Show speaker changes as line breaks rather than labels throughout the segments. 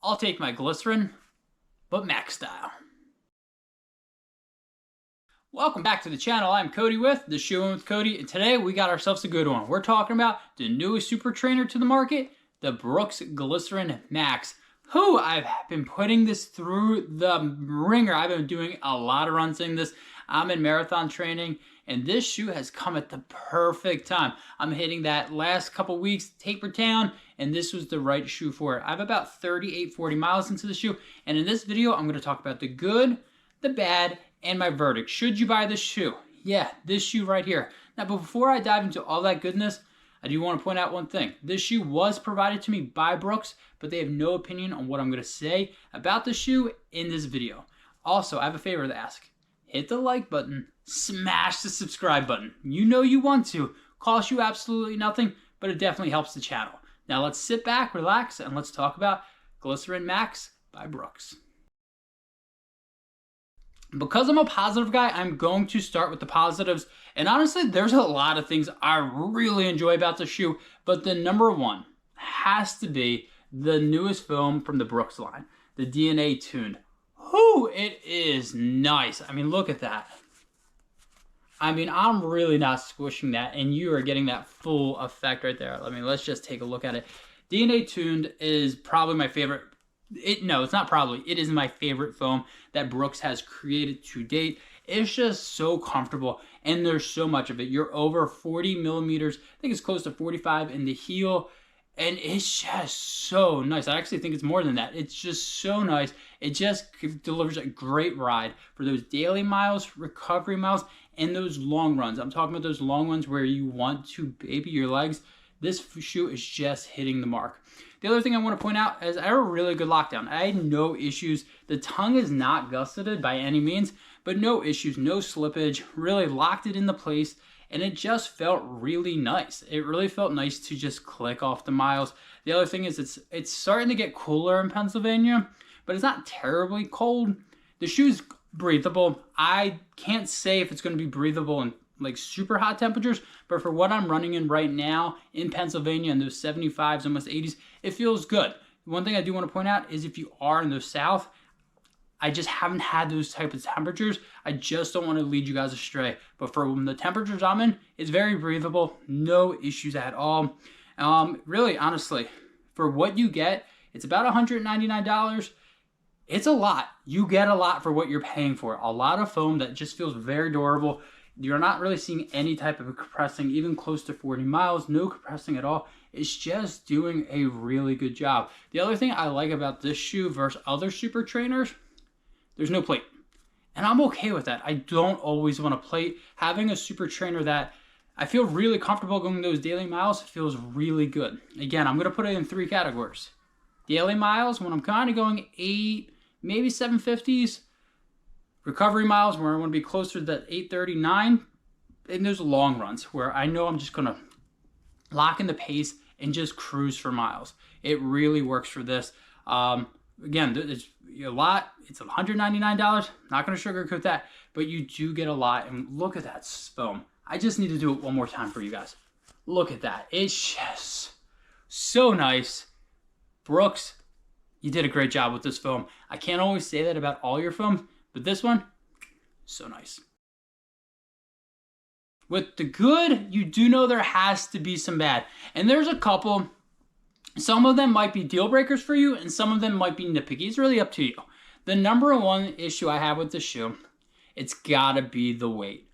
I'll take my glycerin, but Max style. Welcome back to the channel. I'm Cody with the Shoe In With Cody, and today we got ourselves a good one. We're talking about the newest super trainer to the market, the Brooks Glycerin Max. I've been putting this through the ringer. I've been doing a lot of runs in this. I'm in marathon training, and this shoe has come at the perfect time. I'm hitting that last couple weeks taper down, and this was the right shoe for it. I have about 40 miles into the shoe, and in this video, I'm going to talk about the good, the bad, and my verdict. Should you buy this shoe? Yeah, this shoe right here. Now, but before I dive into all that goodness, I do want to point out one thing. This shoe was provided to me by Brooks, but they have no opinion on what I'm going to say about the shoe in this video. Also, I have a favor to ask. Hit the like button, smash the subscribe button. You know you want to. Costs you absolutely nothing, but it definitely helps the channel. Now let's sit back, relax, and let's talk about Glycerin Max by Brooks. Because I'm a positive guy, I'm going to start with the positives. And honestly, there's a lot of things I really enjoy about the shoe, but the number one has to be the newest foam from the Brooks line, the DNA tuned. It is nice. I mean, look at that. I mean, I'm really not squishing that, and you are getting that full effect right there. Let's just take a look at it. DNA tuned is probably my favorite. No, it's not probably. It is my favorite foam that Brooks has created to date. It's just so comfortable, and there's so much of it. You're over 40 millimeters. I think it's close to 45 in the heel, and it's just so nice. I actually think it's more than that. It's just so nice. It just delivers a great ride for those daily miles, recovery miles, and those long runs. I'm talking about those long runs where you want to baby your legs. This shoe is just hitting the mark. The other thing I want to point out is I have a really good lockdown. I had no issues. The tongue is not gusseted by any means, but no issues, no slippage, really locked it into place, and it just felt really nice. It really felt nice to just click off the miles. The other thing is it's starting to get cooler in Pennsylvania, but it's not terribly cold. The shoe's breathable. I can't say if it's going to be breathable in like super hot temperatures, but for what I'm running in right now in Pennsylvania in those 75s, almost 80s, it feels good. One thing I do want to point out is if you are in the south, I just haven't had those type of temperatures. I just don't want to lead you guys astray. But for the temperatures I'm in, it's very breathable, no issues at all. Really, honestly, for what you get, it's about $199. It's a lot. You get a lot for what you're paying for. A lot of foam that just feels very durable. You're not really seeing any type of compressing, even close to 40 miles, no compressing at all. It's just doing a really good job. The other thing I like about this shoe versus other super trainers, there's no plate. And I'm okay with that. I don't always want a plate. Having a super trainer that I feel really comfortable going those daily miles feels really good. Again, I'm going to put it in 3 categories. Daily miles, when I'm kind of going 8, maybe 750s. Recovery miles, where I want to be closer to that 839. And there's long runs where I know I'm just going to lock in the pace and just cruise for miles. It really works for this. Again, it's a lot. It's $199. Not going to sugarcoat that, but you do get a lot. And look at that foam. I just need to do it one more time for you guys. Look at that. It's just so nice. Brooks, you did a great job with this foam. I can't always say that about all your foams, but this one, so nice. With the good, you do know there has to be some bad. And there's a couple. Some of them might be deal breakers for you, and some of them might be nitpicky. It's really up to you. The number one issue I have with this shoe, it's gotta be the weight.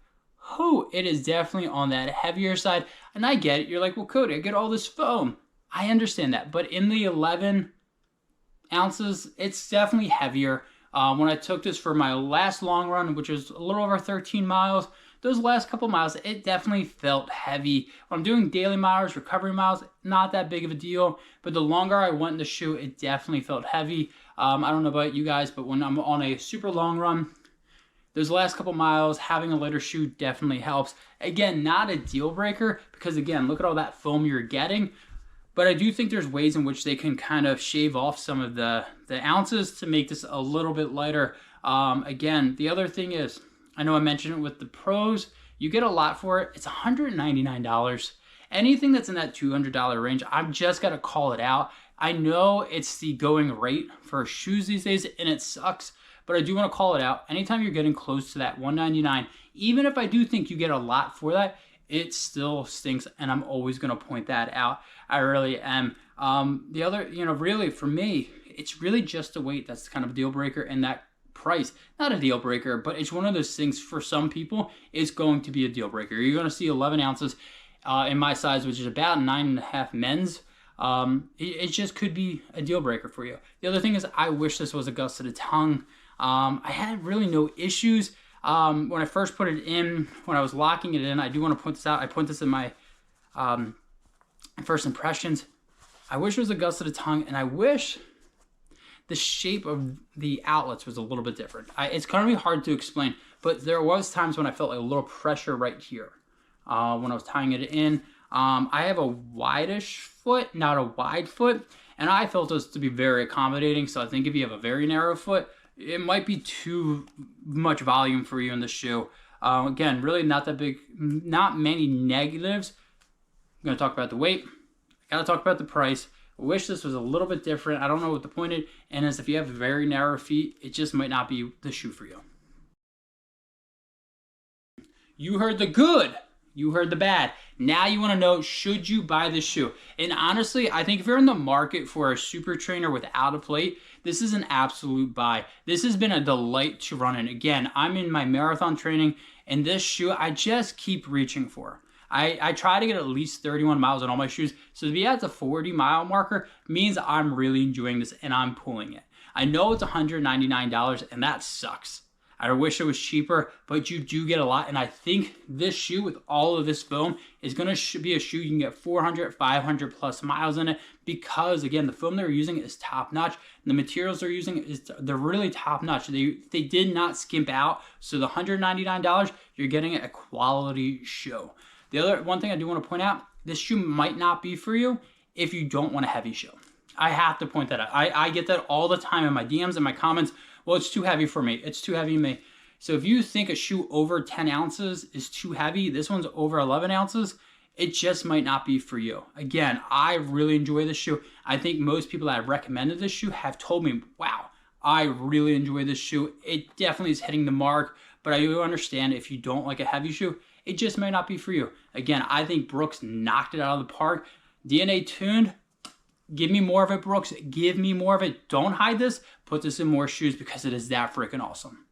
It is definitely on that heavier side. And I get it. You're like, well, Cody, I get all this foam. I understand that. But in the 11 ounces, it's definitely heavier. When I took this for my last long run, which was a little over 13 miles, those last couple miles, it definitely felt heavy. When I'm doing daily miles, recovery miles, not that big of a deal. But the longer I went in the shoe, it definitely felt heavy. I don't know about you guys, but when I'm on a super long run, those last couple miles, having a lighter shoe definitely helps. Again, not a deal breaker, because again, look at all that foam you're getting. But I do think there's ways in which they can kind of shave off some of the ounces to make this a little bit lighter. Again, the other thing is, I know I mentioned it with the pros, you get a lot for it. It's $199. Anything that's in that $200 range, I've just got to call it out. I know it's the going rate for shoes these days, and it sucks, but I do want to call it out. Anytime you're getting close to that $199, even if I do think you get a lot for that, it still stinks, and I'm always going to point that out. I really am. The other, really for me, it's really just the weight that's kind of a deal breaker, and that price, not a deal breaker, but it's one of those things for some people is going to be a deal breaker. You're going to see 11 ounces in my size, which is about 9.5 men's. It just could be a deal breaker for you. The other thing is I wish this was a gusseted tongue. I had really no issues when I first put it in, when I was locking it in. I do want to point this out. I put this in my first impressions. I wish it was a gusseted tongue, and I wish the shape of the outlets was a little bit different. It's going to be hard to explain, but there was times when I felt like a little pressure right here when I was tying it in. I have a wide-ish foot, not a wide foot, and I felt this to be very accommodating. So I think if you have a very narrow foot, it might be too much volume for you in the shoe. Again, really not that big, not many negatives. I'm going to talk about the weight. I got to talk about the price. I wish this was a little bit different. I don't know what the point is, and is if you have very narrow feet, it just might not be the shoe for you. You heard the good. You heard the bad. Now you want to know, should you buy this shoe? And honestly, I think if you're in the market for a super trainer without a plate, this is an absolute buy. This has been a delight to run in. Again, I'm in my marathon training, and this shoe I just keep reaching for. I try to get at least 31 miles on all my shoes, so to be at the 40-mile marker means I'm really enjoying this and I'm pulling it. I know it's $199, and that sucks. I wish it was cheaper, but you do get a lot, and I think this shoe with all of this foam is going to be a shoe you can get 400, 500 plus miles in it, because again, the foam they're using is top notch. The materials they're using they're really top notch. They did not skimp out. So the $199, you're getting a quality shoe. The other one thing I do want to point out, this shoe might not be for you if you don't want a heavy shoe. I have to point that out. I get that all the time in my DMs and my comments. Well, it's too heavy for me. It's too heavy for me. So if you think a shoe over 10 ounces is too heavy, this one's over 11 ounces, it just might not be for you. Again, I really enjoy this shoe. I think most people that have recommended this shoe have told me, wow, I really enjoy this shoe. It definitely is hitting the mark, but I do understand if you don't like a heavy shoe, it just might not be for you. Again, I think Brooks knocked it out of the park. DNA tuned. Give me more of it, Brooks. Give me more of it. Don't hide this. Put this in more shoes because it is that freaking awesome.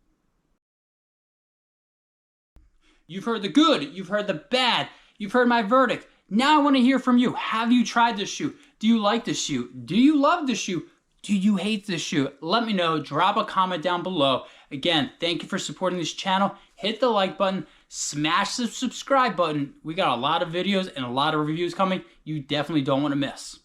You've heard the good. You've heard the bad. You've heard my verdict. Now I want to hear from you. Have you tried this shoe? Do you like this shoe? Do you love this shoe? Do you hate this shoe? Let me know. Drop a comment down below. Again, thank you for supporting this channel. Hit the like button. Smash the subscribe button. We got a lot of videos and a lot of reviews coming. You definitely don't want to miss.